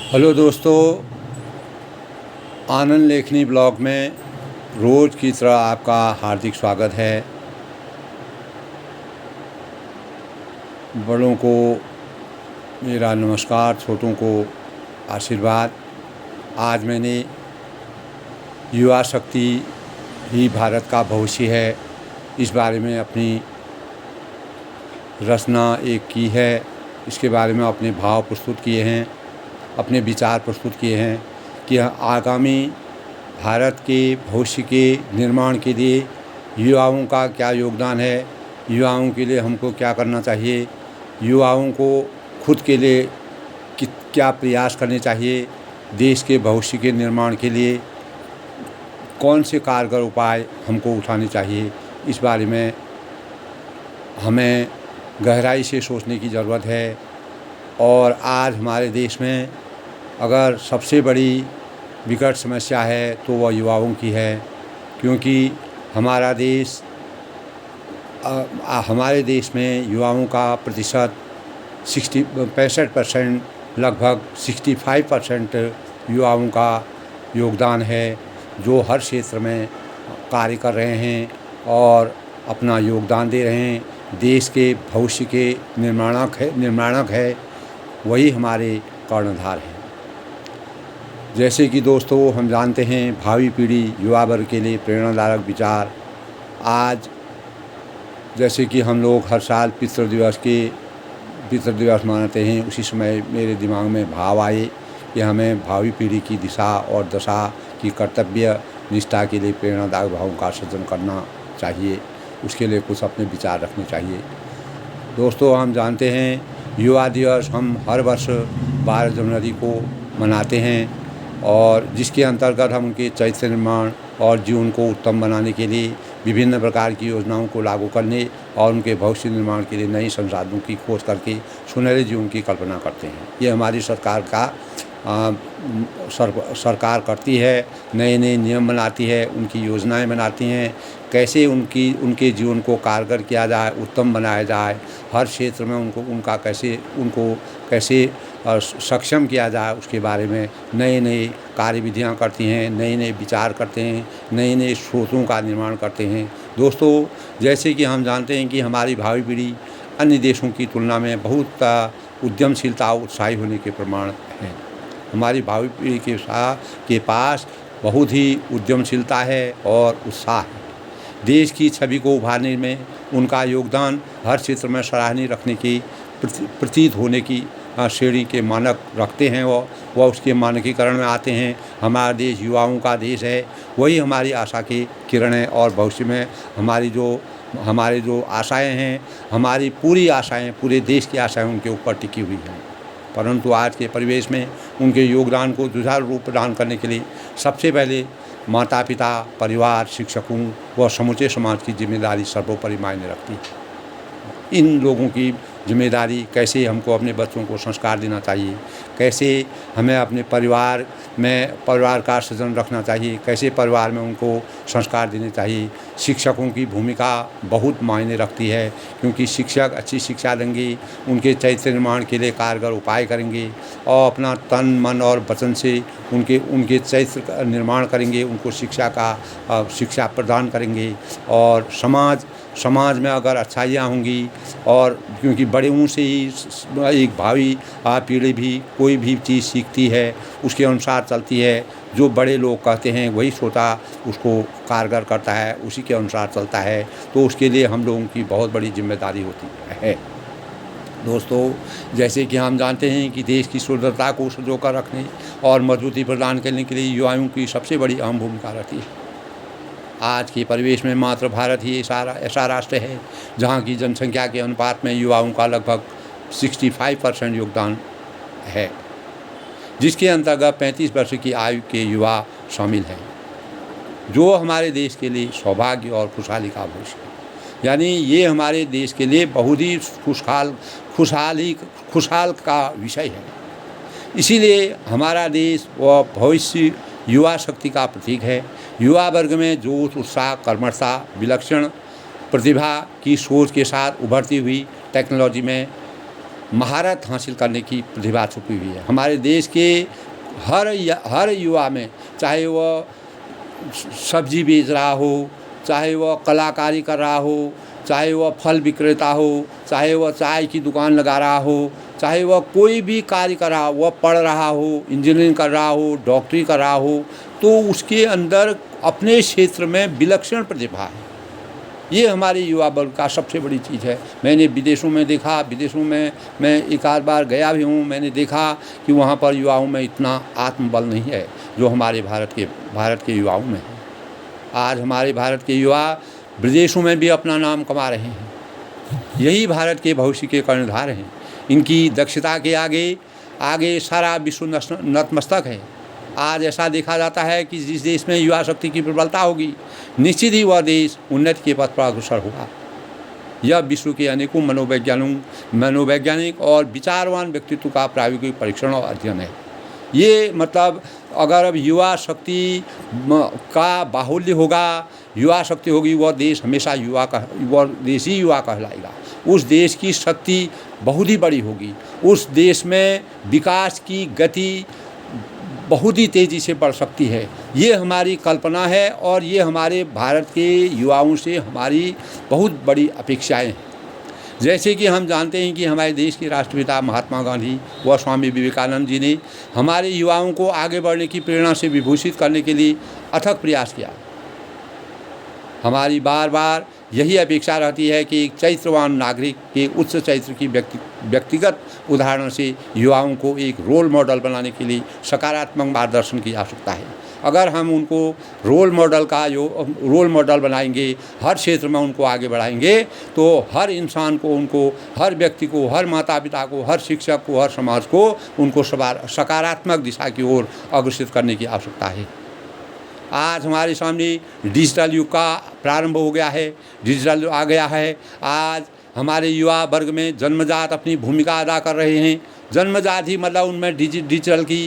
Hello दोस्तों, आनंद लेखनी blog में रोज़ की तरह आपका हार्दिक स्वागत है। बड़ों को मेरा नमस्कार, छोटों को आशीर्वाद। आज मैंने युवा शक्ति ही भारत का भविष्य है, इस बारे में अपनी रचना एक की है। इसके बारे में अपने भाव प्रस्तुत किए हैं, अपने विचार प्रस्तुत किए हैं कि आगामी भारत के भविष्य के निर्माण के लिए युवाओं का क्या योगदान है, युवाओं के लिए हमको क्या करना चाहिए, युवाओं को खुद के लिए क्या प्रयास करने चाहिए, देश के भविष्य के निर्माण के लिए कौन से कारगर उपाय हमको उठाने चाहिए। इस बारे में हमें गहराई से सोचने की ज़रूरत है। और आज हमारे देश में अगर सबसे बड़ी विकट समस्या है तो वह युवाओं की है, क्योंकि हमारे देश में युवाओं का प्रतिशत 65% लगभग 65% युवाओं का योगदान है, जो हर क्षेत्र में कार्य कर रहे हैं और अपना योगदान दे रहे हैं। देश के भविष्य के निर्माणक है, वही हमारे कर्णधार हैं। जैसे कि दोस्तों हम जानते हैं, भावी पीढ़ी युवा वर्ग के लिए प्रेरणादायक विचार। आज जैसे कि हम लोग हर साल पितृ दिवस मनाते हैं, उसी समय मेरे दिमाग में भाव आए कि हमें भावी पीढ़ी की दिशा और दशा की कर्तव्य निष्ठा के लिए प्रेरणादायक भावों का सृजन करना चाहिए। उसके लिए कुछ अपने विचार रखने चाहिए। दोस्तों हम जानते हैं, युवा दिवस हम हर वर्ष 12 जनवरी को मनाते हैं, और जिसके अंतर्गत हम उनके चरित्र निर्माण और जीवन को उत्तम बनाने के लिए विभिन्न प्रकार की योजनाओं को लागू करने और उनके भविष्य निर्माण के लिए नई संसाधनों की खोज करके सुनहरे जीवन की कल्पना करते हैं। ये हमारी सरकार करती है, नए नए नियम बनाती है, उनकी योजनाएं बनाती हैं, कैसे उनके जीवन को कारगर किया जाए, उत्तम बनाया जाए, हर क्षेत्र में उनको कैसे सक्षम किया जाए, उसके बारे में नए नए कार्यविधियाँ करती हैं, नए नए विचार करते हैं, नए नए स्रोतों का निर्माण करते हैं। दोस्तों जैसे कि हम जानते हैं कि हमारी भावी पीढ़ी अन्य देशों की तुलना में बहुत उद्यमशीलता और उत्साही होने के प्रमाण हैं। हमारी भावी पीढ़ी के पास बहुत ही उद्यमशीलता है और उत्साह है। देश की छवि को उभारने में उनका योगदान हर क्षेत्र में सराहनीय रखने की प्रतीत होने की श्रेणी के मानक रखते हैं। वह उसके मानकीकरण में आते हैं। हमारा देश युवाओं का देश है, वही हमारी आशा की किरण है, और भविष्य में हमारी जो आशाएं हैं, हमारी पूरी आशाएं, पूरे देश की आशाएं उनके ऊपर टिकी हुई हैं। परंतु आज के परिवेश में उनके योगदान को जुझारू रूप प्रदान करने के लिए सबसे पहले माता पिता, परिवार, शिक्षकों व समूचे समाज की जिम्मेदारी सर्वोपरि मायने रखती है। इन लोगों की जिम्मेदारी, कैसे हमको अपने बच्चों को संस्कार देना चाहिए, कैसे हमें अपने परिवार का सृजन रखना चाहिए, कैसे परिवार में उनको संस्कार देने चाहिए। शिक्षकों की भूमिका बहुत मायने रखती है, क्योंकि शिक्षक अच्छी शिक्षा देंगे, उनके चरित्र निर्माण के लिए कारगर उपाय करेंगे और अपना तन मन और वचन से उनके चरित्र का निर्माण करेंगे, उनको शिक्षा प्रदान करेंगे। और समाज में अगर अच्छाइयाँ होंगी, और क्योंकि बड़ों से ही एक भावी पीढ़ी भी कोई भी चीज़ सीखती है, उसके अनुसार चलती है। जो बड़े लोग कहते हैं वही छोटा उसको कारगर करता है, उसी के अनुसार चलता है। तो उसके लिए हम लोगों की बहुत बड़ी जिम्मेदारी होती है। दोस्तों जैसे कि हम जानते हैं कि देश की सुदृढ़ता को संजोकर रखने और मजबूती प्रदान करने के लिए युवाओं की सबसे बड़ी अहम भूमिका रहती है। आज के परिवेश में मात्र भारत ही ऐसा राष्ट्र है जहाँ की जनसंख्या के अनुपात में युवाओं का लगभग 65% योगदान है, जिसके अंतर्गत 35 वर्ष की आयु के युवा शामिल हैं, जो हमारे देश के लिए सौभाग्य और खुशहाली का भविष्य है। यानी ये हमारे देश के लिए बहुत ही खुशहाल का विषय है। इसीलिए हमारा देश व भविष्य युवा शक्ति का प्रतीक है। युवा वर्ग में जोश, उत्साह, कर्मठता, विलक्षण प्रतिभा की सोच के साथ उभरती हुई टेक्नोलॉजी में महारत हासिल करने की प्रतिभा छुपी हुई है। हमारे देश के हर युवा में, चाहे वह सब्जी बेच रहा हो, चाहे वह कलाकारी कर रहा हो, चाहे वह फल विक्रेता हो, चाहे वह चाय की दुकान लगा रहा हो, चाहे वह कोई भी कार्य कर रहा हो, वह पढ़ रहा हो, इंजीनियरिंग कर रहा हो, डॉक्टरी कर रहा हो, तो उसके अंदर अपने क्षेत्र में विलक्षण प्रतिभा है। ये हमारे युवा वर्ग का सबसे बड़ी चीज़ है। मैंने विदेशों में देखा, विदेशों में मैं एक आध बार गया भी हूँ, मैंने देखा कि वहाँ पर युवाओं में इतना आत्मबल नहीं है जो हमारे भारत के युवाओं में है। आज हमारे भारत के युवा विदेशों में भी अपना नाम कमा रहे हैं। यही भारत के भविष्य के कर्णधार हैं। इनकी दक्षता के आगे सारा विश्व नतमस्तक है। आज ऐसा देखा जाता है कि जिस देश में युवा शक्ति की प्रबलता होगी, निश्चित ही वह देश उन्नति के पथ पर अग्रसर होगा। यह विश्व के अनेकों मनोवैज्ञानिक और विचारवान व्यक्तित्व का प्रायोगिक परीक्षण और अध्ययन है। ये मतलब अगर अब युवा शक्ति का बाहुल्य होगा, युवा शक्ति होगी, वह देश हमेशा वह देश ही युवा कहलाएगा। उस देश की शक्ति बहुत ही बड़ी होगी। उस देश में विकास की गति बहुत ही तेज़ी से बढ़ सकती है। ये हमारी कल्पना है और ये हमारे भारत के युवाओं से हमारी बहुत बड़ी अपेक्षाएं हैं। जैसे कि हम जानते हैं कि हमारे देश के राष्ट्रपिता महात्मा गांधी व स्वामी विवेकानंद जी ने हमारे युवाओं को आगे बढ़ने की प्रेरणा से विभूषित करने के लिए अथक प्रयास किया। हमारी बार बार यही अपेक्षा रहती है कि एक चरित्रवान नागरिक के उच्च चरित्र की व्यक्तिगत उदाहरण से युवाओं को एक रोल मॉडल बनाने के लिए सकारात्मक मार्गदर्शन की आवश्यकता है। अगर हम उनको रोल मॉडल बनाएंगे, हर क्षेत्र में उनको आगे बढ़ाएंगे, तो हर इंसान को, हर व्यक्ति को, हर माता पिता को, हर शिक्षक को, हर समाज को उनको सकारात्मक दिशा की ओर अग्रसर करने की आवश्यकता है। आज हमारे सामने डिजिटल युग का प्रारंभ हो गया है, डिजिटल आ गया है। आज हमारे युवा वर्ग में जन्मजात अपनी भूमिका अदा कर रहे हैं। जन्मजात ही मतलब उनमें डिजिटल की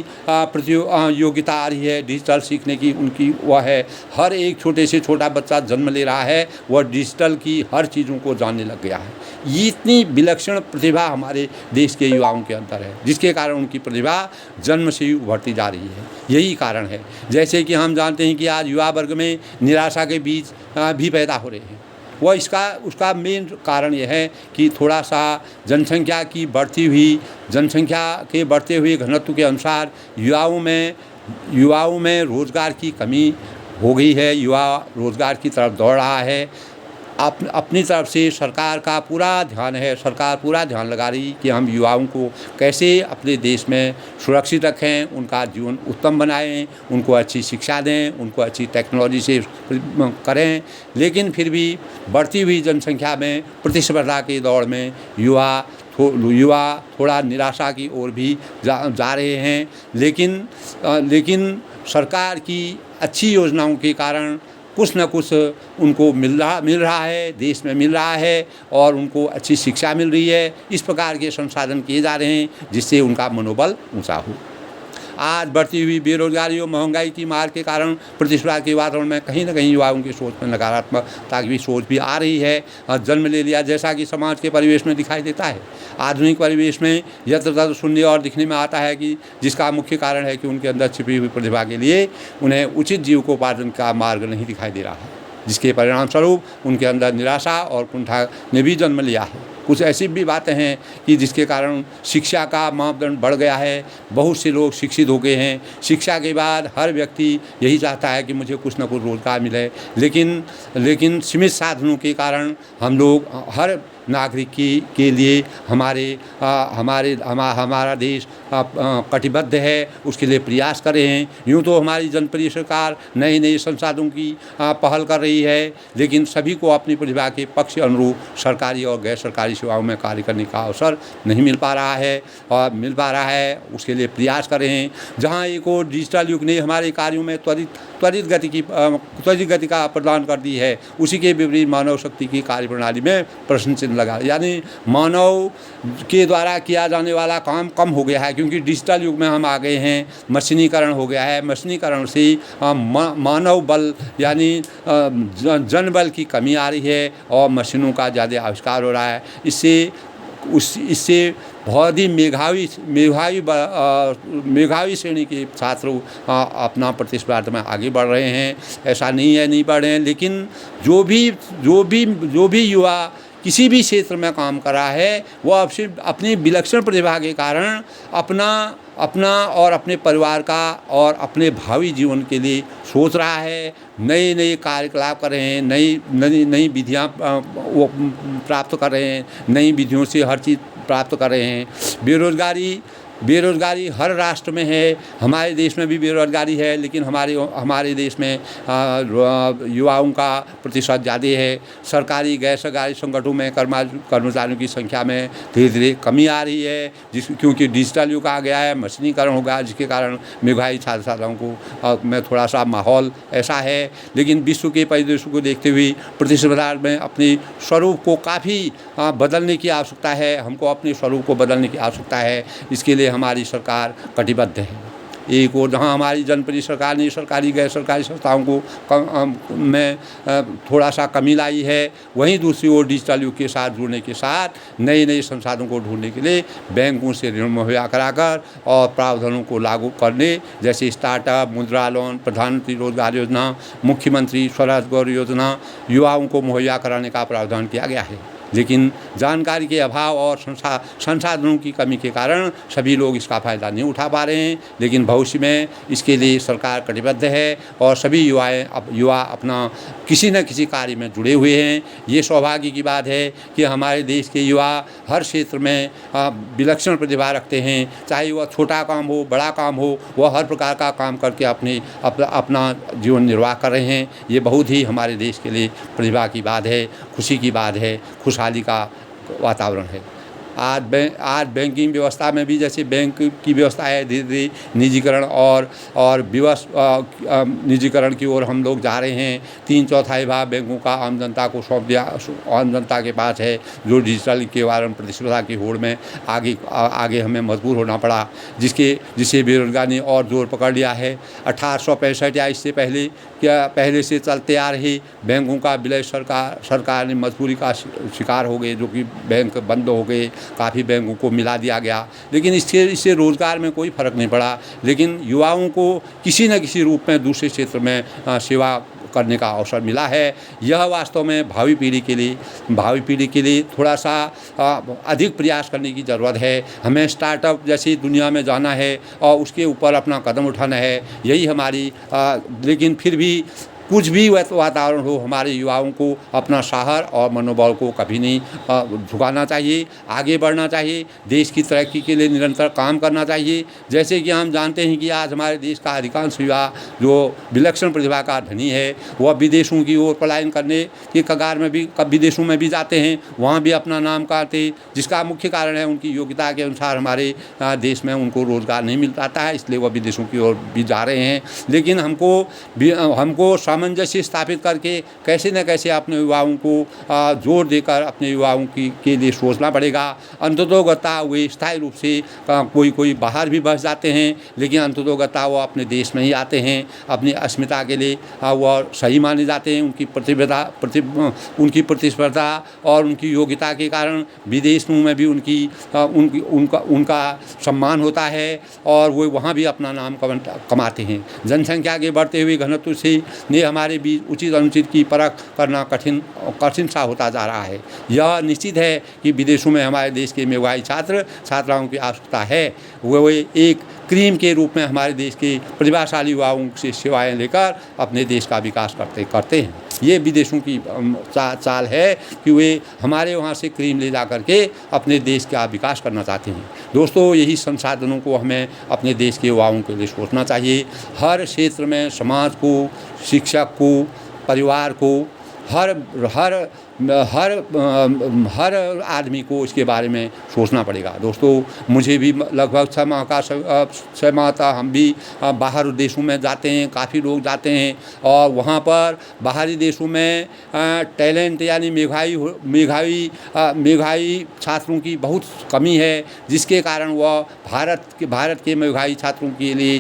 योग्यता आ रही है, डिजिटल सीखने की उनकी वह है। हर एक छोटे से छोटा बच्चा जन्म ले रहा है, वह डिजिटल की हर चीज़ों को जानने लग गया है। ये इतनी विलक्षण प्रतिभा हमारे देश के युवाओं के अंदर है, जिसके कारण उनकी प्रतिभा जन्म से ही उभरती जा रही है। यही कारण है। जैसे कि हम जानते हैं कि आज युवा वर्ग में निराशा के बीज भी पैदा हो रहे हैं। उसका मेन कारण यह है कि थोड़ा सा जनसंख्या के बढ़ते हुए घनत्व के अनुसार युवाओं में रोज़गार की कमी हो गई है। युवा रोज़गार की तरफ दौड़ रहा है। अपनी तरफ से सरकार पूरा ध्यान लगा रही कि हम युवाओं को कैसे अपने देश में सुरक्षित रखें, उनका जीवन उत्तम बनाएं, उनको अच्छी शिक्षा दें, उनको अच्छी टेक्नोलॉजी से करें। लेकिन फिर भी बढ़ती हुई जनसंख्या में प्रतिस्पर्धा की दौड़ में युवा थोड़ा निराशा की ओर भी जा रहे हैं। लेकिन सरकार की अच्छी योजनाओं के कारण कुछ न कुछ उनको मिल रहा है, देश में मिल रहा है, और उनको अच्छी शिक्षा मिल रही है। इस प्रकार के संसाधन किए जा रहे हैं जिससे उनका मनोबल ऊंचा हो। आज बढ़ती हुई बेरोजगारी और महंगाई की मार के कारण प्रतिस्पर्धा के वातावरण में कहीं न कहीं युवाओं की सोच में नकारात्मकता की सोच भी आ रही है। जन्म ले लिया जैसा कि समाज के परिवेश में दिखाई देता है। आधुनिक परिवेश में यत्र तत्र सुनने और दिखने में आता है कि जिसका मुख्य कारण है कि उनके अंदर छिपी हुई प्रतिभा के लिए उन्हें उचित जीविकोपार्जन का मार्ग नहीं दिखाई दे रहा है, जिसके परिणाम स्वरूप उनके अंदर निराशा और कुंठा ने भी जन्म लिया है। कुछ ऐसी भी बातें हैं कि जिसके कारण शिक्षा का मापदंड बढ़ गया है। बहुत से लोग शिक्षित हो गए हैं। शिक्षा के बाद हर व्यक्ति यही चाहता है कि मुझे कुछ न कुछ रोज़गार मिले, लेकिन सीमित साधनों के कारण हम लोग हर नागरिक के लिए हमारा देश कटिबद्ध है, उसके लिए प्रयास कर रहे हैं। यूँ तो हमारी जनप्रिय सरकार नए संसाधनों की पहल कर रही है, लेकिन सभी को अपनी प्रतिभा के पक्ष अनुरूप सरकारी और गैर सरकारी सेवाओं में कार्य करने का अवसर नहीं मिल पा रहा है, उसके लिए प्रयास कर रहे हैं। जहाँ एक और डिजिटल युग ने हमारे कार्यों में त्वरित गति का प्रदान कर दी है, उसी के विपरीत मानव शक्ति की कार्य प्रणाली में प्रश्न चिन्ह लगा, यानी मानव के द्वारा किया जाने वाला काम कम हो गया है, क्योंकि डिजिटल युग में हम आ गए हैं। मशीनीकरण हो गया है। मशीनीकरण से मानव बल यानी जनबल की कमी आ रही है और मशीनों का ज़्यादा आविष्कार हो रहा है। इससे उस इससे बहुत ही मेधावी श्रेणी के छात्र अपना प्रतिस्पर्धा में आगे बढ़ रहे हैं। ऐसा नहीं है नहीं बढ़ रहे हैं, लेकिन जो भी युवा किसी भी क्षेत्र में काम कर रहा है वह अब सिर्फ अपनी विलक्षण प्रतिभा के कारण अपना और अपने परिवार का और अपने भावी जीवन के लिए सोच रहा है, नए नए कार्यकलाप कर रहे हैं, नई विधियाँ वो प्राप्त कर रहे हैं, नई विधियों से हर चीज़ प्राप्त कर रहे हैं। बेरोज़गारी हर राष्ट्र में है, हमारे देश में भी बेरोज़गारी है, लेकिन हमारे देश में युवाओं का प्रतिशत ज़्यादा है। सरकारी गैर सरकारी संगठनों में कर्मचारियों की संख्या में धीरे धीरे कमी आ रही है, क्योंकि डिजिटल युग आ गया है, मशीनीकरण हो गया, जिसके कारण महंगाई छात्र छात्राओं को में थोड़ा सा माहौल ऐसा है। लेकिन विश्व के परिदृश्य को देखते हुए प्रतिस्पर्धा में अपने स्वरूप को काफ़ी बदलने की आवश्यकता है। हमको अपने स्वरूप को बदलने की आवश्यकता है। इसके लिए हमारी सरकार कटिबद्ध है। एक और जहाँ हमारी जनप्रतिनिधि सरकार ने सरकारी गैर सरकारी संस्थाओं को में थोड़ा सा कमी लाई है, वहीं दूसरी ओर डिजिटल युग के साथ जुड़ने के साथ नए संसाधनों को ढूंढने के लिए बैंकों से ऋण मुहैया कराकर और प्रावधानों को लागू करने, जैसे स्टार्टअप, मुद्रा लोन, प्रधानमंत्री रोजगार योजना, मुख्यमंत्री स्वरोजगार योजना, युवाओं को मुहैया कराने का प्रावधान किया गया है। लेकिन जानकारी के अभाव और संसाधनों की कमी के कारण सभी लोग इसका फ़ायदा नहीं उठा पा रहे हैं। लेकिन भविष्य में इसके लिए सरकार कटिबद्ध है और सभी युवा अपना किसी न किसी कार्य में जुड़े हुए हैं। ये सौभाग्य की बात है कि हमारे देश के युवा हर क्षेत्र में विलक्षण प्रतिभा रखते हैं, चाहे वह छोटा काम हो, बड़ा काम हो, वह हर प्रकार का काम करके अपना जीवन निर्वाह कर रहे हैं। ये बहुत ही हमारे देश के लिए प्रतिभा की बात है, खुशी की बात है, खुशहाली का वातावरण है। आज बैंकिंग व्यवस्था में भी जैसे बैंक की व्यवस्था है, धीरे धीरे निजीकरण और निजीकरण की ओर हम लोग जा रहे हैं। 3/4 भाग बैंकों का आम जनता को सौंप दिया, आम जनता के पास है, जो डिजिटल के कारण प्रतिस्पर्धा की होड़ में आगे हमें मजबूर होना पड़ा, जिससे बेरोजगारी ने और जोर पकड़ लिया है। 1865 या इससे पहले से चलते आ रही बैंकों का विलय सरकार ने मजबूरी का शिकार हो गए, जो कि बैंक बंद हो गए, काफ़ी बैंकों को मिला दिया गया। लेकिन इससे रोज़गार में कोई फ़र्क नहीं पड़ा, लेकिन युवाओं को किसी न किसी रूप में दूसरे क्षेत्र में सेवा करने का अवसर मिला है। यह वास्तव में भावी पीढ़ी के लिए थोड़ा सा अधिक प्रयास करने की ज़रूरत है। हमें स्टार्टअप जैसी दुनिया में जाना है और उसके ऊपर अपना कदम उठाना है, यही हमारी लेकिन फिर भी कुछ भी वातावरण हो, हमारे युवाओं को अपना साहस और मनोबल को कभी नहीं झुकाना चाहिए, आगे बढ़ना चाहिए, देश की तरक्की के लिए निरंतर काम करना चाहिए। जैसे कि हम जानते हैं कि आज हमारे देश का अधिकांश युवा जो विलक्षण प्रतिभा का धनी है, वह विदेशों की ओर पलायन करने की कगार में भी विदेशों में भी जाते हैं, वहाँ भी अपना नाम करते, जिसका मुख्य कारण है उनकी योग्यता के अनुसार हमारे देश में उनको रोज़गार नहीं मिल पाता है, इसलिए वह विदेशों की ओर भी जा रहे हैं। लेकिन हमको सामंजस्य स्थापित करके कैसे न कैसे अपने युवाओं को जोर देकर अपने युवाओं के लिए सोचना पड़ेगा। अंततोगत्ता वे स्थायी रूप से कोई बाहर भी बस जाते हैं, लेकिन अंततोगत्ता वो अपने देश में ही आते हैं। अपनी अस्मिता के लिए वह सही माने जाते हैं। उनकी प्रतिस्पर्धा और उनकी योग्यता के कारण विदेशों में भी उनका सम्मान होता है और वो वहाँ भी अपना नाम कमाते हैं। जनसंख्या के बढ़ते हुए घनत्व से हमारे बीच उचित अनुचित की परख करना कठिन सा होता जा रहा है। यह निश्चित है कि विदेशों में हमारे देश के मेधावी छात्राओं की आवश्यकता है। वो एक क्रीम के रूप में हमारे देश के प्रतिभाशाली युवाओं से सेवाएं लेकर अपने देश का विकास करते हैं। ये विदेशों की चाल है कि वे हमारे वहाँ से क्रीम ले जा करके अपने देश का विकास करना चाहते हैं। दोस्तों, यही संसाधनों को हमें अपने देश के युवाओं के लिए सोचना चाहिए। हर क्षेत्र में समाज को, शिक्षक को, परिवार को, हर आदमी को इसके बारे में सोचना पड़ेगा। दोस्तों, मुझे भी लगभग 6 माह तक हम भी बाहर देशों में जाते हैं, काफ़ी लोग जाते हैं और वहाँ पर बाहरी देशों में टैलेंट यानी मेधावी छात्रों की बहुत कमी है, जिसके कारण वह भारत के मेधावी छात्रों के लिए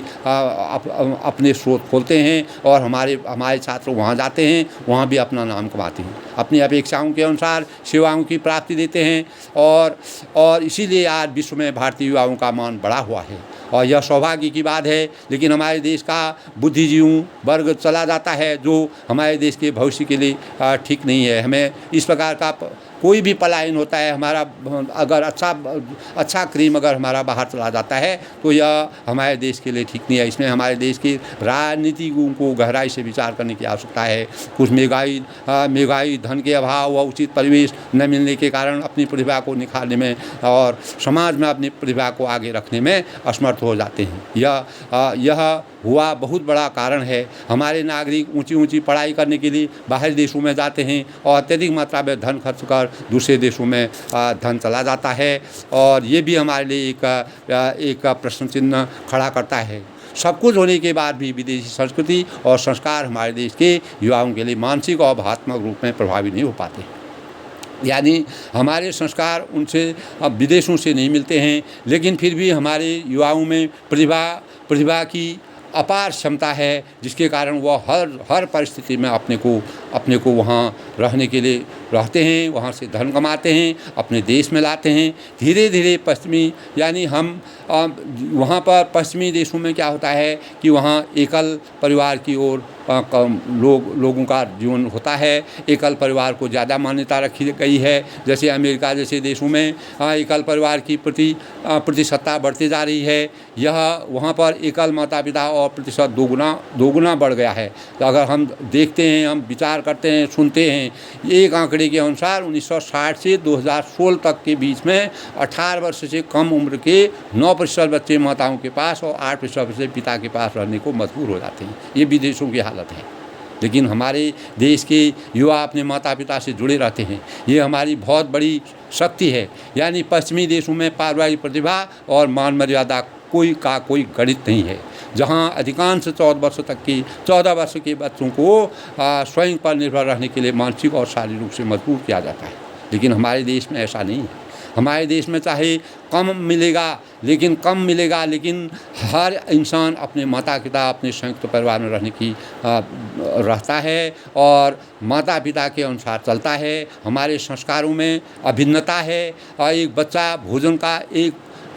अपने स्रोत खोलते हैं और हमारे छात्र वहाँ जाते हैं, वहाँ भी अपना नाम कमाते हैं। अपनी अपेक्षाओं के अनुसार सेवाओं की प्राप्ति देते हैं और इसीलिए आज विश्व में भारतीय युवाओं का मान बढ़ा हुआ है और यह सौभाग्य की बात है। लेकिन हमारे देश का बुद्धिजीवी वर्ग चला जाता है जो हमारे देश के भविष्य के लिए ठीक नहीं है। हमें इस प्रकार का कोई भी पलायन होता है, हमारा अगर अच्छा क्रीम अगर हमारा बाहर चला जाता है तो यह हमारे देश के लिए ठीक नहीं है। इसमें हमारे देश की राजनीतिकों को गहराई से विचार करने की आवश्यकता है। कुछ महंगाई, धन के अभाव व उचित परिवेश न मिलने के कारण अपनी प्रतिभा को निखारने में और समाज में अपनी प्रतिभा को आगे रखने में असमर्थ हो जाते हैं। यह हुआ बहुत बड़ा कारण है। हमारे नागरिक ऊंची पढ़ाई करने के लिए बाहरी देशों में जाते हैं और अत्यधिक मात्रा में धन खर्च कर दूसरे देशों में धन चला जाता है और ये भी हमारे लिए एक प्रश्न चिन्ह खड़ा करता है। सब कुछ होने के बाद भी विदेशी संस्कृति और संस्कार हमारे देश के युवाओं के लिए मानसिक और भावनात्मक रूप में प्रभावी नहीं हो पाते। यानी हमारे संस्कार उनसे विदेशों से नहीं मिलते हैं, लेकिन फिर भी हमारे युवाओं में प्रतिभा की अपार क्षमता है, जिसके कारण वह हर परिस्थिति में अपने को वहाँ रहने के लिए रहते हैं, वहाँ से धन कमाते हैं, अपने देश में लाते हैं। धीरे धीरे पश्चिमी यानी हम वहाँ पर पश्चिमी देशों में क्या होता है कि वहाँ एकल परिवार की ओर लोगों का जीवन होता है। एकल परिवार को ज़्यादा मान्यता रखी गई है। जैसे अमेरिका जैसे देशों में एकल परिवार की प्रतिशतता बढ़ती जा रही है। यह वहाँ पर एकल माता पिता और प्रतिशत दोगुना बढ़ गया है। तो अगर हम देखते हैं, हम विचार करते हैं, सुनते हैं, एक आंकड़े के अनुसार 1960 से 2016 तक के बीच में 18 वर्ष से कम उम्र के 9% बच्चे माताओं के पास और 8% पिता के पास रहने को मजबूर हो जाते हैं। ये विदेशों की हालत है। लेकिन हमारे देश के युवा अपने माता पिता से जुड़े रहते हैं। ये हमारी बहुत बड़ी शक्ति है। यानी पश्चिमी देशों में पारिवारिक प्रतिभा और मान मर्यादा कोई गणित नहीं है, जहां अधिकांश 14 वर्ष के बच्चों को स्वयं पर निर्भर रहने के लिए मानसिक और शारीरिक रूप से मजबूर किया जाता है। लेकिन हमारे देश में ऐसा नहीं है। हमारे देश में चाहे कम मिलेगा लेकिन हर इंसान अपने माता पिता अपने संयुक्त परिवार में रहता है और माता पिता के अनुसार चलता है। हमारे संस्कारों में अभिन्नता है और एक बच्चा भोजन का एक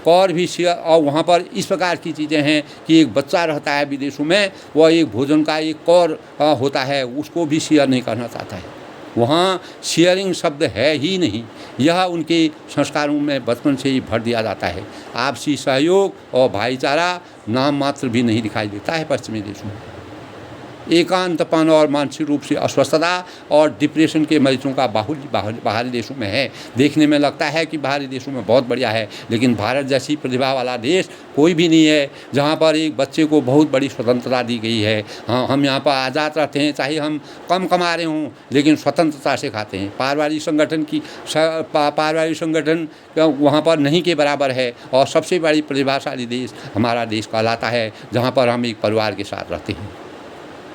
और भी शेयर और वहाँ पर इस प्रकार की चीज़ें हैं कि एक बच्चा रहता है विदेशों में, वह एक भोजन का एक और होता है, उसको भी शेयर नहीं करना चाहता है। वहाँ शेयरिंग शब्द है ही नहीं। यह उनके संस्कारों में बचपन से ही भर दिया जाता है। आपसी सहयोग और भाईचारा नाम मात्र भी नहीं दिखाई देता है पश्चिमी देशों में। एकांतपन और मानसिक रूप से अस्वस्थता और डिप्रेशन के मरीजों का बाहुल्य बाहरी देशों में है। देखने में लगता है कि बाहरी देशों में बहुत बढ़िया है, लेकिन भारत जैसी प्रतिभा वाला देश कोई भी नहीं है जहाँ पर एक बच्चे को बहुत बड़ी स्वतंत्रता दी गई है। हाँ, हम यहाँ पर आज़ाद रहते हैं, चाहे हम कम कमा रहे हों, लेकिन स्वतंत्रता से खाते हैं। पारिवारिक संगठन वहाँ पर नहीं के बराबर है और सबसे बड़ी प्रतिभाशाली देश हमारा देश कहलाता है, जहाँ पर हम एक परिवार के साथ रहते हैं।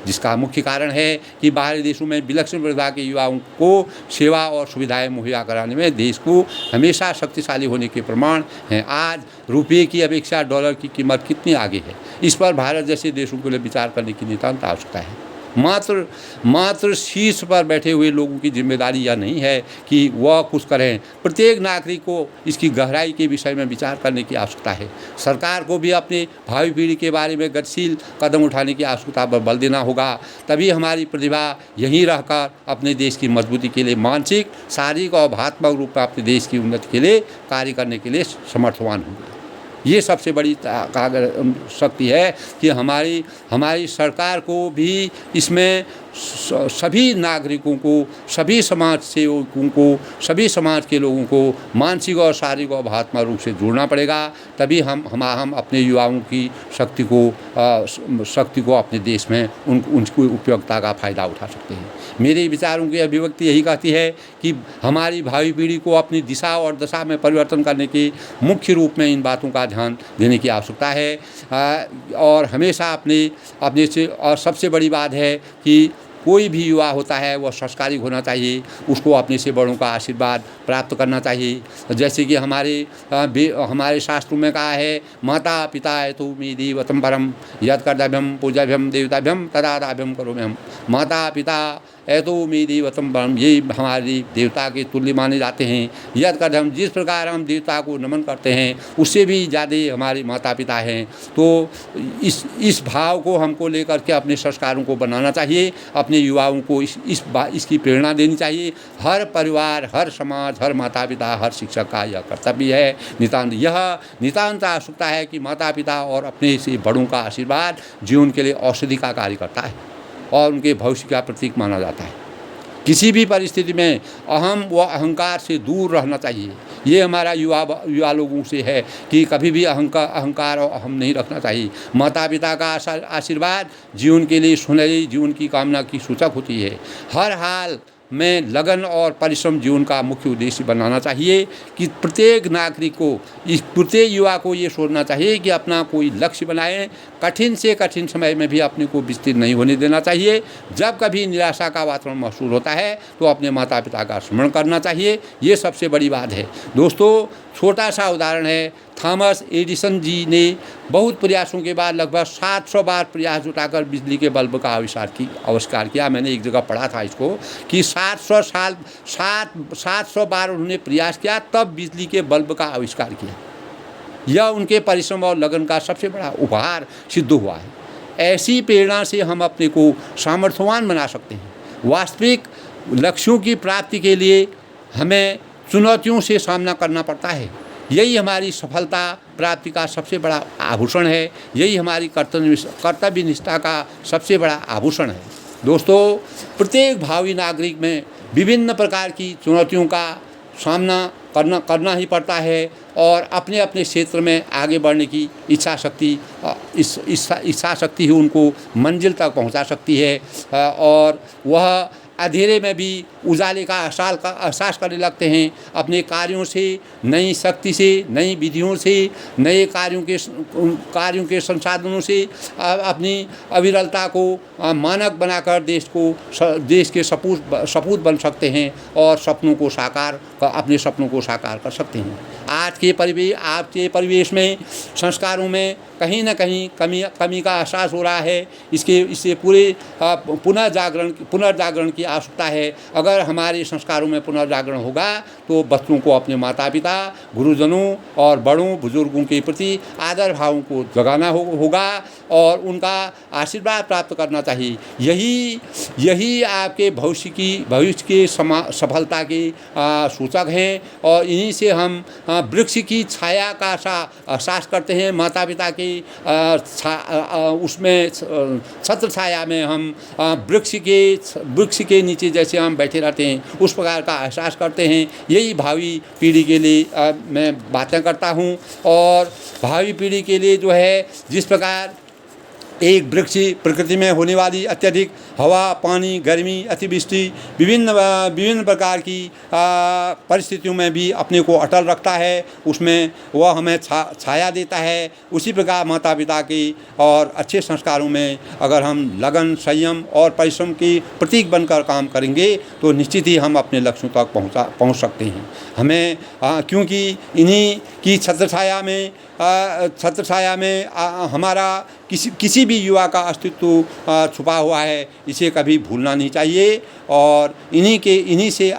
जिसका मुख्य कारण है कि बाहरी देशों में विलक्षण प्रतिभा के युवाओं को सेवा और सुविधाएं मुहैया कराने में देश को हमेशा शक्तिशाली होने के प्रमाण हैं। आज रुपये की अपेक्षा डॉलर की कीमत कितनी आगे है, इस पर भारत जैसे देशों के लिए विचार करने की नितांत आवश्यकता है। मात्र शीर्ष पर बैठे हुए लोगों की जिम्मेदारी यह नहीं है कि वह कुछ करें। प्रत्येक नागरिक को इसकी गहराई के विषय में विचार करने की आवश्यकता है। सरकार को भी अपने भावी पीढ़ी के बारे में गतिशील कदम उठाने की आवश्यकता पर बल देना होगा। तभी हमारी प्रतिभा यहीं रहकर अपने देश की मजबूती के लिए मानसिक, शारीरिक और भावनात्मक रूप में अपने देश की उन्नति के लिए कार्य करने के लिए समर्थवान होंगे। ये सबसे बड़ी शक्ति है कि हमारी सरकार को भी इसमें सभी नागरिकों को, सभी समाज सेवकों को, सभी समाज के लोगों को मानसिक और शारीरिक और भावनात्मक रूप से जोड़ना पड़ेगा। तभी हम अपने युवाओं की शक्ति को अपने देश में उनकी उपयोगिता का फ़ायदा उठा सकते हैं। मेरे विचारों की अभिव्यक्ति यही कहती है कि हमारी भावी पीढ़ी को अपनी दिशा और दशा में परिवर्तन करने के मुख्य रूप में इन बातों का ध्यान देने की आवश्यकता है और हमेशा अपने से। और सबसे बड़ी बात है कि कोई भी युवा होता है वह संस्कारी होना चाहिए, उसको अपने से बड़ों का आशीर्वाद प्राप्त करना चाहिए। जैसे कि हमारे शास्त्रों में कहा है, माता पिता एतु मे दैवतं परम यत् कर्तव्यम पूज्यभ्यम देवताभ्यम तदाराभ्यम करोम्यहम्। माता पिता एतु मे दैवतं परम, ये हमारी देवता के तुल्य माने जाते हैं। यत् कर्तव्यम, जिस प्रकार हम देवता को नमन करते हैं उससे भी ज़्यादा हमारे माता पिता हैं। तो इस भाव को हमको लेकर के अपने संस्कारों को बनाना चाहिए, अपने युवाओं को इसकी प्रेरणा देनी चाहिए। हर परिवार, हर समाज, हर माता पिता, हर शिक्षक का यह कर्तव्य है। नितांत आवश्यकता है कि माता पिता और अपने से बड़ों का आशीर्वाद जीवन के लिए औषधि का कार्य करता है और उनके भविष्य का प्रतीक माना जाता है। किसी भी परिस्थिति में अहम व अहंकार से दूर रहना चाहिए। ये हमारा युवा लोगों से है कि कभी भी अहंकार और अहम नहीं रखना चाहिए। माता पिता का आशीर्वाद जीवन के लिए सुनहरे जीवन की कामना की सूचक होती है। हर हाल में लगन और परिश्रम जीवन का मुख्य उद्देश्य बनाना चाहिए कि प्रत्येक नागरिक को, प्रत्येक युवा को ये सोचना चाहिए कि अपना कोई लक्ष्य बनाएं। कठिन से कठिन समय में भी अपने को विचलित नहीं होने देना चाहिए। जब कभी निराशा का वातावरण महसूस होता है तो अपने माता पिता का स्मरण करना चाहिए। ये सबसे बड़ी बात है। दोस्तों, छोटा सा उदाहरण है, थॉमस एडिसन जी ने बहुत प्रयासों के बाद लगभग 700 बार प्रयास जुटाकर बिजली के बल्ब का आविष्कार किया। मैंने एक जगह पढ़ा था इसको कि 700 बार उन्होंने प्रयास किया, तब बिजली के बल्ब का आविष्कार किया। यह उनके परिश्रम और लगन का सबसे बड़ा उपहार सिद्ध हुआ है। ऐसी प्रेरणा से हम अपने को सामर्थ्यवान बना सकते हैं। वास्तविक लक्ष्यों की प्राप्ति के लिए हमें चुनौतियों से सामना करना पड़ता है। यही हमारी सफलता प्राप्ति का सबसे बड़ा आभूषण है। यही हमारी कर्तव्य निष्ठा का सबसे बड़ा आभूषण है। दोस्तों, प्रत्येक भावी नागरिक में विभिन्न प्रकार की चुनौतियों का सामना करना ही पड़ता है और अपने अपने क्षेत्र में आगे बढ़ने की इच्छा शक्ति ही उनको मंजिल तक पहुंचा सकती है और वह अंधेरे में भी उजाले का एहसास करने लगते हैं। अपने कार्यों से, नई शक्ति से, नई विधियों से, नए कार्यों के संसाधनों से अपनी अविरलता को मानक बनाकर देश के सपूत बन सकते हैं और अपने सपनों को साकार कर सकते हैं। आज के परिवेश में संस्कारों में कहीं ना कहीं कमी का एहसास हो रहा है। इससे पूरे पुनर्जागरण की आवश्यकता है। अगर हमारे संस्कारों में पुनर्जागरण होगा तो बच्चों को अपने माता पिता, गुरुजनों और बड़ों बुजुर्गों के प्रति आदर भावों को जगाना होगा और उनका आशीर्वाद प्राप्त करना चाहिए। यही आपके भविष्य के सफलता के सूचक हैं और इन्हीं से हम वृक्ष की छाया का एहसास करते हैं। माता पिता की उसमें छत्र छाया में हम वृक्ष के नीचे जैसे हम बैठे रहते हैं उस प्रकार का एहसास करते हैं। यही भावी पीढ़ी के लिए मैं बातें करता हूँ और भावी पीढ़ी के लिए जो है, जिस प्रकार एक वृक्ष प्रकृति में होने वाली अत्यधिक हवा, पानी, गर्मी, अतिवृष्टि, विभिन्न प्रकार की परिस्थितियों में भी अपने को अटल रखता है, उसमें वह हमें छाया देता है। उसी प्रकार माता पिता की और अच्छे संस्कारों में अगर हम लगन, संयम और परिश्रम की प्रतीक बनकर काम करेंगे तो निश्चित ही हम अपने लक्ष्यों तक पहुंच सकते हैं। हमें क्योंकि इन्हीं की छत्र छाया में हमारा किसी भी युवा का अस्तित्व छुपा हुआ है, इसे कभी भूलना नहीं चाहिए। और इन्हीं से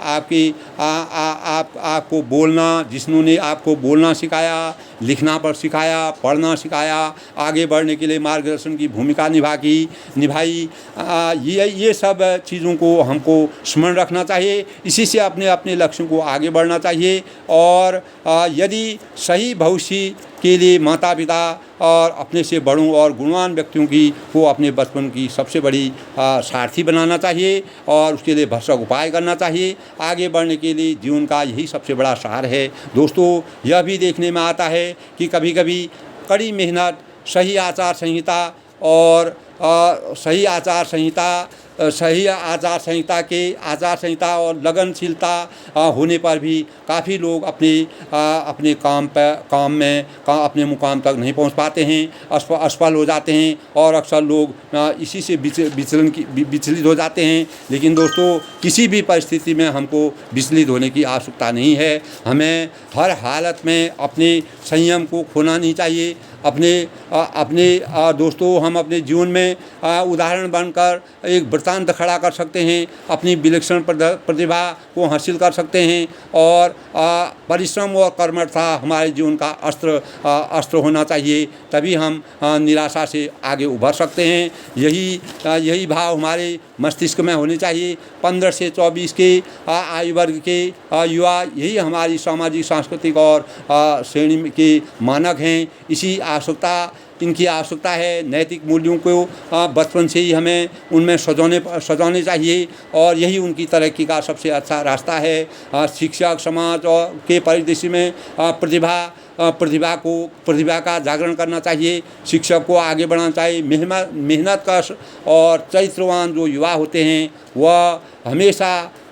आपको बोलना, जिन्होंने आपको बोलना सिखाया, लिखना पर सिखाया, पढ़ना सिखाया, आगे बढ़ने के लिए मार्गदर्शन की भूमिका निभाई, ये सब चीज़ों को हमको स्मरण रखना चाहिए। इसी से अपने लक्ष्यों को आगे बढ़ना चाहिए। और यदि सही भविष्य के लिए माता पिता और अपने से बड़ों और गुणवान व्यक्तियों को अपने बचपन की सबसे बड़ी सारथी बनाना चाहिए और उसके लिए भरसक उपाय करना चाहिए। आगे बढ़ने के लिए जीवन का यही सबसे बड़ा सार है। दोस्तों, यह भी देखने में आता है कि कभी कभी कड़ी मेहनत, सही आचार संहिता सही आचार संहिता और लगनशीलता होने पर भी काफ़ी लोग अपने अपने मुकाम तक नहीं पहुंच पाते हैं, असफल हो जाते हैं और अक्सर लोग इसी से विचलित हो जाते हैं। लेकिन दोस्तों, किसी भी परिस्थिति में हमको विचलित होने की आवश्यकता नहीं है। हमें हर हालत में अपने संयम को खोना नहीं चाहिए। दोस्तों, हम अपने जीवन में उदाहरण बनकर एक वृत्तांत खड़ा कर सकते हैं, अपनी विलक्षण प्रतिभा को हासिल कर सकते हैं और परिश्रम और कर्मठता हमारे जीवन का अस्त्र होना चाहिए। तभी हम निराशा से आगे उभर सकते हैं। यही भाव हमारे मस्तिष्क में होने चाहिए। 15 से 24 के आयु वर्ग के युवा, यही हमारी सामाजिक सांस्कृतिक और श्रेणी के मानक हैं। इनकी आवश्यकता है। नैतिक मूल्यों को बचपन से ही हमें उनमें सजाने चाहिए और यही उनकी तरक्की का सबसे अच्छा रास्ता है। शिक्षक समाज और के परिदृश्य में प्रतिभा का जागरण करना चाहिए। शिक्षक को आगे बढ़ाना चाहिए। मेहनत कश और चरित्रवान जो युवा होते हैं वह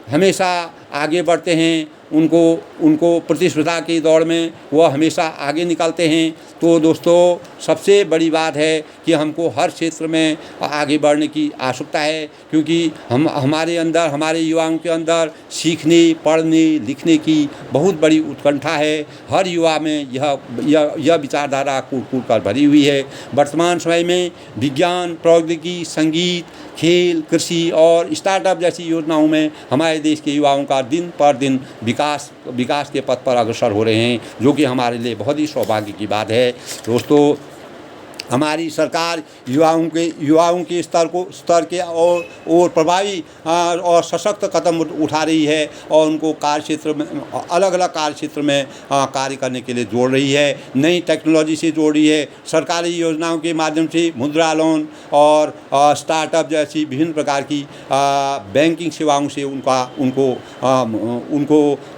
हमेशा आगे बढ़ते हैं। उनको प्रतिस्पर्धा की दौड़ में वह हमेशा आगे निकलते हैं। तो दोस्तों, सबसे बड़ी बात है कि हमको हर क्षेत्र में आगे बढ़ने की आवश्यकता है, क्योंकि हमारे युवाओं के अंदर सीखने, पढ़ने, लिखने की बहुत बड़ी उत्कंठा है। हर युवा में यह विचारधारा कूट कर भरी हुई है। वर्तमान समय में विज्ञान, प्रौद्योगिकी, संगीत, खेल, कृषि और स्टार्टअप जैसी योजनाओं में हमारे देश के युवाओं का दिन पर दिन विकास के पथ पर अग्रसर हो रहे हैं, जो कि हमारे लिए बहुत ही सौभाग्य की बात है। दोस्तों, हमारी सरकार युवाओं के स्तर के और प्रभावी और सशक्त कदम उठा रही है और उनको अलग अलग कार्य क्षेत्र में कार्य करने के लिए जोड़ रही है। नई टेक्नोलॉजी से जोड़ रही है। सरकारी योजनाओं के माध्यम से मुद्रा लोन और स्टार्टअप जैसी विभिन्न प्रकार की बैंकिंग सेवाओं से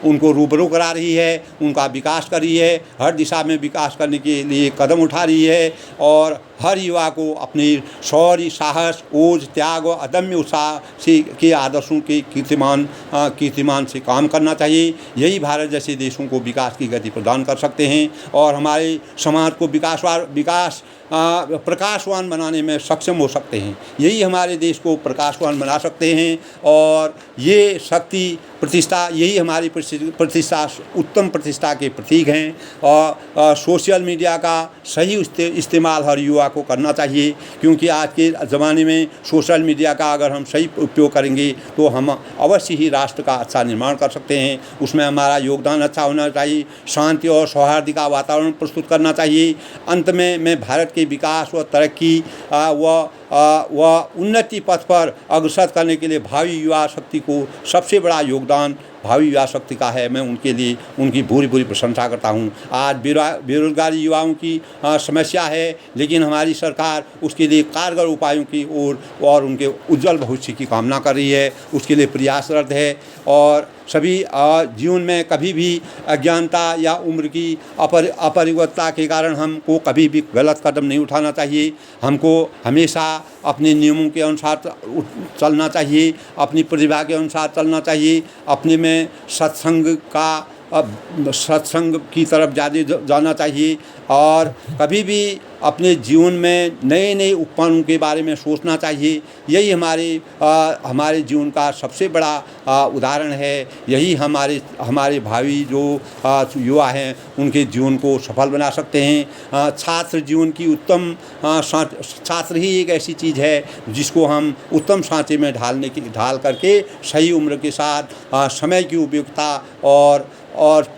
उनको रूबरू करा रही है, उनका विकास कर रही है, हर दिशा में विकास करने के लिए कदम उठा रही है और हर युवा को अपने शौर्य, साहस, ओज, त्याग और अदम्य उत्साह के आदर्शों के कीर्तिमान से काम करना चाहिए। यही भारत जैसे देशों को विकास की गति प्रदान कर सकते हैं और हमारे समाज को प्रकाशवान बनाने में सक्षम हो सकते हैं। यही हमारे देश को प्रकाशवान बना सकते हैं और ये शक्ति, प्रतिष्ठा, यही हमारी प्रतिष्ठा, उत्तम प्रतिष्ठा के प्रतीक हैं। और सोशल मीडिया का सही इस्तेमाल हर युवा को करना चाहिए, क्योंकि आज के ज़माने में सोशल मीडिया का अगर हम सही उपयोग करेंगे तो हम अवश्य ही राष्ट्र का अच्छा निर्माण कर सकते हैं। उसमें हमारा योगदान अच्छा होना चाहिए। शांति और सौहार्द का वातावरण प्रस्तुत करना चाहिए। अंत में मैं भारत के विकास व तरक्की व उन्नति पथ पर अग्रसर करने के लिए भावी युवा शक्ति को सबसे बड़ा योगदान भावी युवा शक्ति का है। मैं उनके लिए उनकी भूरी प्रशंसा करता हूं। आज बेरोजगारी युवाओं की समस्या है, लेकिन हमारी सरकार उसके लिए कारगर उपायों की ओर और उनके उज्जवल भविष्य की कामना कर रही है, उसके लिए प्रयासरत है। और सभी जीवन में कभी भी अज्ञानता या उम्र की अपरिपक्वता के कारण हमको कभी भी गलत कदम नहीं उठाना चाहिए। हमको हमेशा अपने नियमों के अनुसार चलना चाहिए, अपनी प्रतिभा के अनुसार चलना चाहिए। अपने में सत्संग की तरफ ज़्यादा जाना चाहिए और कभी भी अपने जीवन में नए उपकरणों के बारे में सोचना चाहिए। यही हमारे जीवन का सबसे बड़ा उदाहरण है। यही हमारे भावी जो युवा हैं उनके जीवन को सफल बना सकते हैं। छात्र जीवन की छात्र ही एक ऐसी चीज़ है जिसको हम उत्तम सांचे में ढाल करके सही उम्र के साथ समय की उपयुक्तता और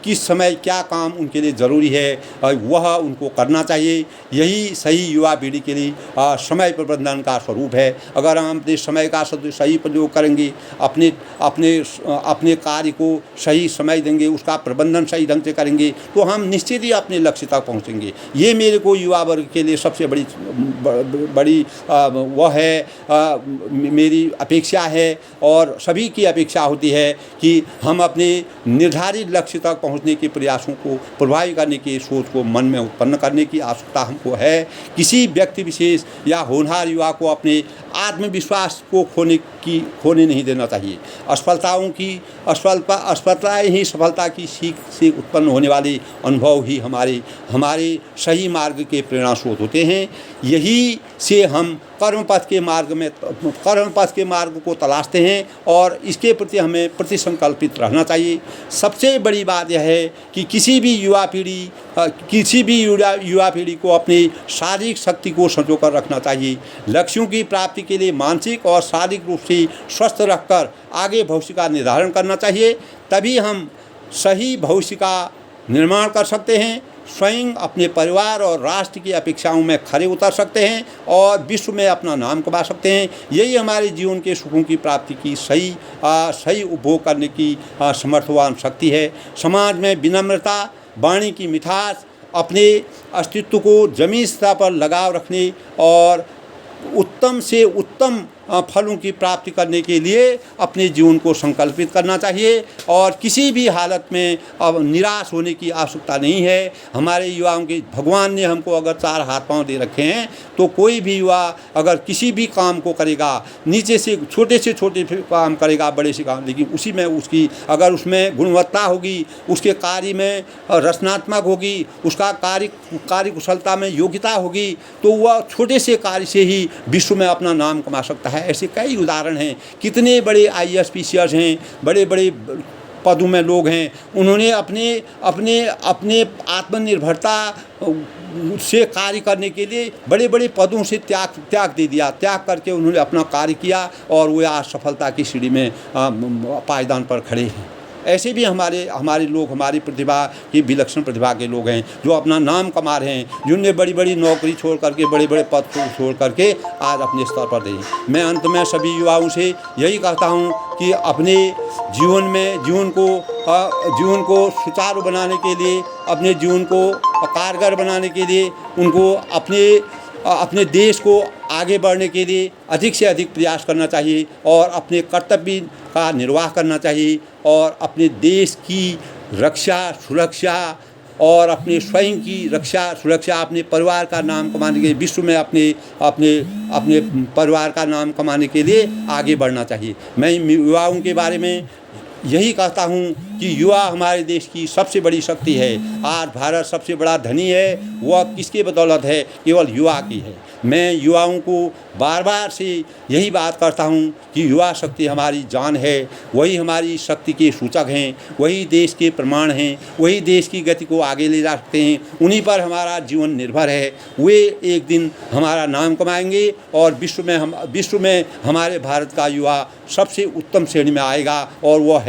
किस समय क्या काम उनके लिए ज़रूरी है वह उनको करना चाहिए। यही सही युवा पीढ़ी के लिए समय प्रबंधन का स्वरूप है। अगर हम अपने समय का सही प्रयोग करेंगे, अपने कार्य को सही समय देंगे, उसका प्रबंधन सही ढंग से करेंगे, तो हम निश्चित ही अपने लक्ष्य तक पहुँचेंगे। ये मेरे को युवा वर्ग के लिए सबसे बड़ी वह है, मेरी अपेक्षा है और सभी की अपेक्षा होती है कि हम अपने निर्धारित लक्ष्य तक पहुंचने के प्रयासों को प्रभावी करने की सोच को मन में उत्पन्न करने की आवश्यकता हमको है। किसी व्यक्ति विशेष या होनहार युवा को अपने आत्मविश्वास को खोने नहीं देना चाहिए। असफलताएं ही सफलता की सीख से उत्पन्न होने वाले अनुभव ही हमारे सही मार्ग के प्रेरणा स्रोत होते हैं। यही से हम कर्म पथ के मार्ग को तलाशते हैं और इसके प्रति हमें प्रतिसंकल्पित रहना चाहिए। सबसे बड़ी बात यह है कि किसी भी युवा पीढ़ी को अपनी शारीरिक शक्ति को संजो कर रखना चाहिए। लक्ष्यों की प्राप्ति के लिए मानसिक और शारीरिक रूप से स्वस्थ रहकर आगे भविष्य का निर्धारण करना चाहिए। तभी हम सही भविष्य का निर्माण कर सकते हैं, स्वयं अपने परिवार और राष्ट्र की अपेक्षाओं में खरे उतर सकते हैं और विश्व में अपना नाम कमा सकते हैं। यही हमारे जीवन के सुखों की प्राप्ति की सही उपभोग करने की समर्थवान शक्ति है। समाज में विनम्रता, वाणी की मिठास, अपने अस्तित्व को जमीन सतह पर लगाव रखने और उत्तम से उत्तम फलों की प्राप्ति करने के लिए अपने जीवन को संकल्पित करना चाहिए और किसी भी हालत में अब निराश होने की आवश्यकता नहीं है। हमारे युवाओं के भगवान ने हमको अगर 4 हाथ पांव दे रखे हैं तो कोई भी युवा अगर किसी भी काम को करेगा, नीचे से छोटे काम करेगा, बड़े से काम, लेकिन उसी में उसमें गुणवत्ता होगी, उसके कार्य में रचनात्मक होगी, उसका कार्य कुशलता में योग्यता होगी, तो वह छोटे से कार्य से ही विश्व में अपना नाम कमा सकता है। ऐसे कई उदाहरण हैं। कितने बड़े IAS PCS हैं, बड़े बड़े पदों में लोग हैं, उन्होंने अपने आत्मनिर्भरता से कार्य करने के लिए बड़े बड़े पदों से त्याग दे दिया। त्याग करके उन्होंने अपना कार्य किया और वे आज सफलता की सीढ़ी में पायदान पर खड़े हैं। ऐसे भी हमारे लोग, हमारी प्रतिभा की विलक्षण प्रतिभा के लोग हैं जो अपना नाम कमा रहे हैं, जिन्होंने बड़ी बड़ी नौकरी छोड़ करके, बड़े बड़े पद को छोड़ करके आज अपने स्तर पर रहे। मैं अंत में सभी युवाओं से यही कहता हूं कि अपने जीवन को सुचारू बनाने के लिए, अपने जीवन को कारगर बनाने के लिए, उनको अपने देश को आगे बढ़ने के लिए अधिक से अधिक प्रयास करना चाहिए और अपने कर्तव्य का निर्वाह करना चाहिए और अपने देश की रक्षा, सुरक्षा और अपने स्वयं की रक्षा, सुरक्षा, अपने परिवार का नाम कमाने के लिए, विश्व में अपने परिवार का नाम कमाने के लिए आगे बढ़ना चाहिए। मैं युवाओं के बारे में यही कहता हूँ कि युवा हमारे देश की सबसे बड़ी शक्ति है। आज भारत सबसे बड़ा धनी है, वह किसके बदौलत है? केवल युवा की है। मैं युवाओं को बार बार से यही बात करता हूँ कि युवा शक्ति हमारी जान है, वही हमारी शक्ति के सूचक हैं, वही देश के प्रमाण हैं, वही देश की गति को आगे ले जा सकते हैं, उन्हीं पर हमारा जीवन निर्भर है। वे एक दिन हमारा नाम कमाएंगे और विश्व में हमारे भारत का युवा सबसे उत्तम श्रेणी में आएगा और वह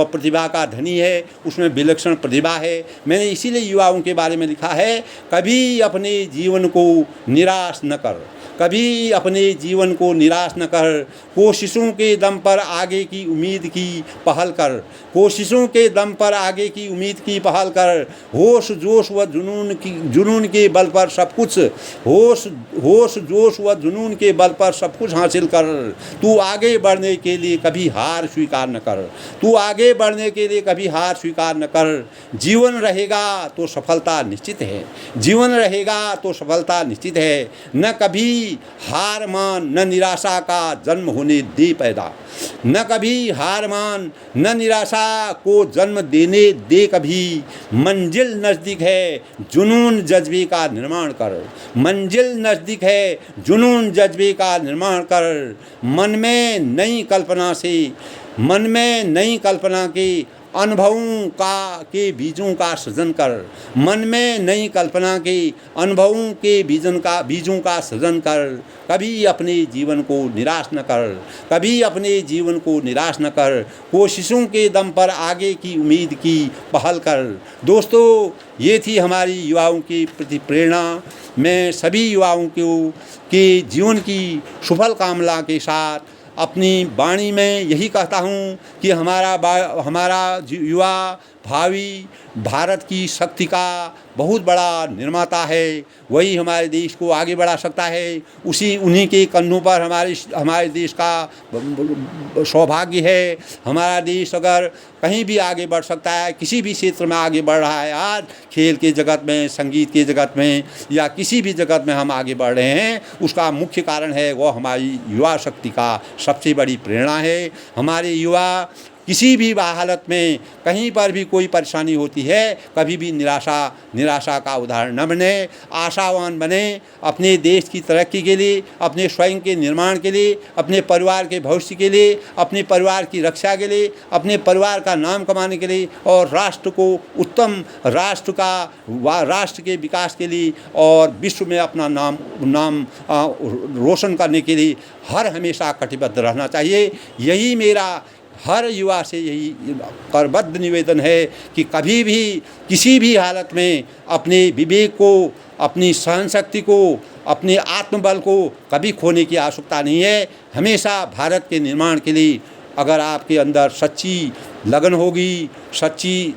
प्रतिभा का धनी है, उसमें विलक्षण प्रतिभा है। मैंने इसीलिए युवाओं के बारे में लिखा है, कभी अपने जीवन को निराश न कर, कभी अपने जीवन को निराश न कर, कोशिशों के दम पर आगे की उम्मीद की पहल कर, कोशिशों के दम पर आगे की उम्मीद की पहल कर, होश जोश व जुनून के बल पर सब कुछ, होश जोश व जुनून के बल पर सब कुछ हासिल कर। तू आगे बढ़ने के लिए कभी हार स्वीकार न कर, तू आगे बढ़ने के लिए कभी हार स्वीकार न कर। जीवन रहेगा तो सफलता निश्चित है, जीवन रहेगा तो सफलता निश्चित है। न कभी हार मान, न निराशा का जन्म होने दे पैदा, न कभी हार मान, न निराशा को जन्म देने दे कभी। मंजिल नज़दीक है, जुनून जज्बे का निर्माण कर, मंजिल नज़दीक है, जुनून जज्बे का निर्माण कर। मन में नई कल्पना के अनुभवों के बीजों का सृजन कर, मन में नई कल्पना के अनुभवों के बीजों का सृजन कर। कभी अपने जीवन को निराश न कर, कभी अपने जीवन को निराश न कर, कोशिशों के दम पर आगे की उम्मीद की पहल कर। दोस्तों, ये थी हमारी युवाओं की प्रति प्रेरणा। मैं सभी युवाओं के जीवन की सफल कामना के साथ अपनी वाणी में यही कहता हूँ कि हमारा युवा भावी भारत की शक्ति का बहुत बड़ा निर्माता है, वही हमारे देश को आगे बढ़ा सकता है। उन्हीं के कंधों पर हमारे देश का सौभाग्य है। हमारा देश अगर कहीं भी आगे बढ़ सकता है, किसी भी क्षेत्र में आगे बढ़ रहा है, आज खेल के जगत में, संगीत के जगत में या किसी भी जगत में हम आगे बढ़ रहे हैं, उसका मुख्य कारण है वो हमारी युवा शक्ति का सबसे बड़ी प्रेरणा है। हमारे युवा किसी भी हालत में कहीं पर भी कोई परेशानी होती है, कभी भी निराशा का उदाहरण न बने, आशावान बने। अपने देश की तरक्की के लिए, अपने स्वयं के निर्माण के लिए, अपने परिवार के भविष्य के लिए, अपने परिवार की रक्षा के लिए, अपने परिवार का नाम कमाने के लिए और राष्ट्र को उत्तम राष्ट्र के विकास के लिए और विश्व में अपना नाम रोशन करने के लिए हर हमेशा कटिबद्ध रहना चाहिए। यही मेरा हर युवा से यही करबद्ध निवेदन है कि कभी भी किसी भी हालत में अपने विवेक को, अपनी सहनशक्ति को, अपने आत्मबल को कभी खोने की आवश्यकता नहीं है। हमेशा भारत के निर्माण के लिए अगर आपके अंदर सच्ची लगन होगी, सच्ची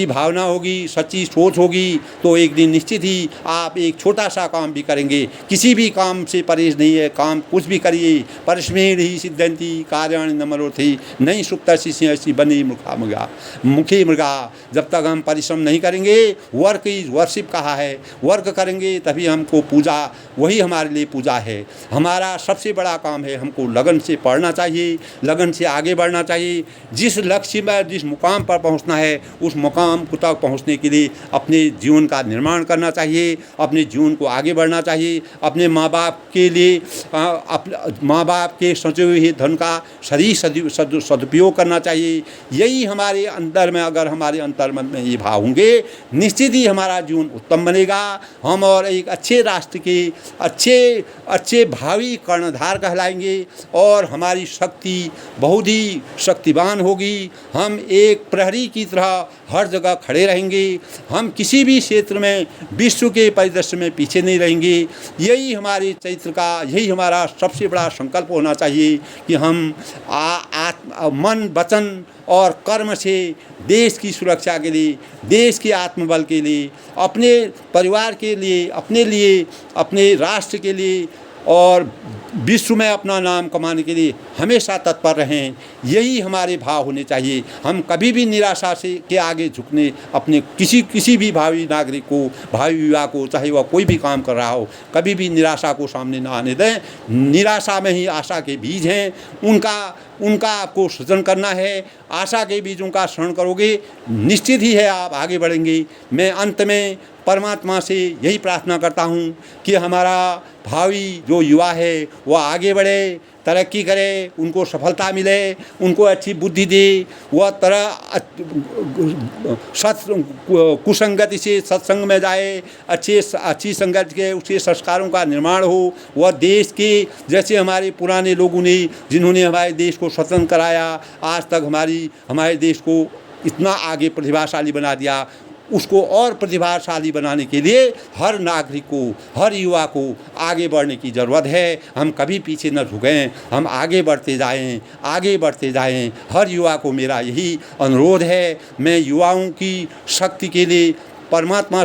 भावना होगी, सच्ची सोच होगी, तो एक दिन निश्चित ही आप एक छोटा सा काम भी करेंगे। किसी भी काम से परहेज नहीं है, काम कुछ भी करिए। परिश्रमेण ही सिद्धन्ति कार्याणि न मनोरथैः नई सुप्तस्य सिंहस्य बनी मुखी मृगा। जब तक हम परिश्रम नहीं करेंगे, वर्क इज वर्शिप कहा है, वर्क करेंगे तभी हमको पूजा, वही हमारे लिए पूजा है। हमारा सबसे बड़ा काम है, हमको लगन से पढ़ना चाहिए, लगन से आगे बढ़ना चाहिए। जिस लक्ष्य में, जिस मुकाम पर पहुंचना है, उस मुकाम तक पहुंचने के लिए अपने जीवन का निर्माण करना चाहिए, अपने जीवन को आगे बढ़ना चाहिए। अपने माँ बाप के लिए माँ बाप के सचे हुए धन का सही सदुपयोग करना चाहिए। यही हमारे अंदर में, अगर हमारे अंतर्मन में ये भाव होंगे, निश्चित ही हमारा जीवन उत्तम बनेगा। हम और एक अच्छे राष्ट्र के अच्छे भावी कर्णधार कहलाएंगे और हमारी शक्ति बहुत ही शक्तिवान होगी। हम एक प्रहरी की तरह हर जगह खड़े रहेंगे। हम किसी भी क्षेत्र में विश्व के परिदृश्य में पीछे नहीं रहेंगे। यही हमारे चरित्र का, यही हमारा सबसे बड़ा संकल्प होना चाहिए कि हम मन, वचन और कर्म से देश की सुरक्षा के लिए, देश के आत्मबल के लिए, अपने परिवार के लिए, अपने राष्ट्र के लिए और विश्व में अपना नाम कमाने के लिए हमेशा तत्पर रहें। यही हमारे भाव होने चाहिए। हम कभी भी निराशा के आगे झुकने, अपने किसी भी भावी नागरिक को, भावी युवा को, चाहे वह कोई भी काम कर रहा हो, कभी भी निराशा को सामने ना आने दें। निराशा में ही आशा के बीज हैं, उनका आपको सृजन करना है। आशा के बीजों का शरण करोगे, निश्चित ही है आप आगे बढ़ेंगे। मैं अंत में परमात्मा से यही प्रार्थना करता हूँ कि हमारा भावी जो युवा है वह आगे बढ़े, तरक्की करे, उनको सफलता मिले, उनको अच्छी बुद्धि दे, वह कुसंगति से सत्संग में जाए, अच्छी संगत के उसके संस्कारों का निर्माण हो। वह देश के, जैसे हमारे पुराने लोगों ने, जिन्होंने हमारे देश को स्वतंत्र कराया, आज तक हमारे देश को इतना आगे प्रतिभाशाली बना दिया, उसको और प्रतिभाशाली बनाने के लिए हर नागरिक को, हर युवा को आगे बढ़ने की ज़रूरत है। हम कभी पीछे न झुकें, हम आगे बढ़ते जाएं। हर युवा को मेरा यही अनुरोध है। मैं युवाओं की शक्ति के लिए परमात्मा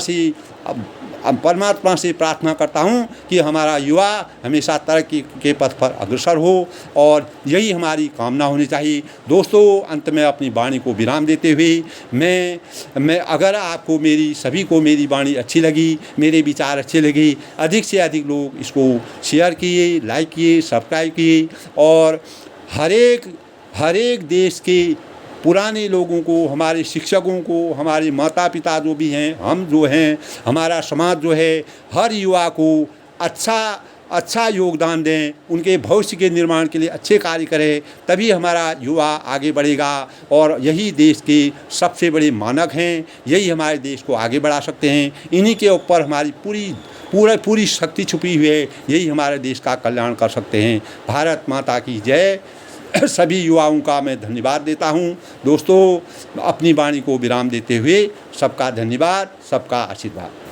से प्रार्थना करता हूँ कि हमारा युवा हमेशा तरक्की के पथ पर अग्रसर हो और यही हमारी कामना होनी चाहिए। दोस्तों, अंत में अपनी वाणी को विराम देते हुए मैं अगर आपको सभी को मेरी वाणी अच्छी लगी, मेरे विचार अच्छे लगे, अधिक से अधिक लोग इसको शेयर किए, लाइक किए, सब्सक्राइब किए और हर एक देश के पुराने लोगों को, हमारे शिक्षकों को, हमारे माता पिता जो भी हैं, हम जो हैं, हमारा समाज जो है, हर युवा को अच्छा योगदान दें, उनके भविष्य के निर्माण के लिए अच्छे कार्य करें, तभी हमारा युवा आगे बढ़ेगा और यही देश के सबसे बड़े मानक हैं, यही हमारे देश को आगे बढ़ा सकते हैं। इन्हीं के ऊपर हमारी पूरी शक्ति छुपी हुई है, यही हमारे देश का कल्याण कर सकते हैं। भारत माता की जय। सभी युवाओं का मैं धन्यवाद देता हूं। दोस्तों, अपनी वाणी को विराम देते हुए सबका धन्यवाद, सबका आशीर्वाद।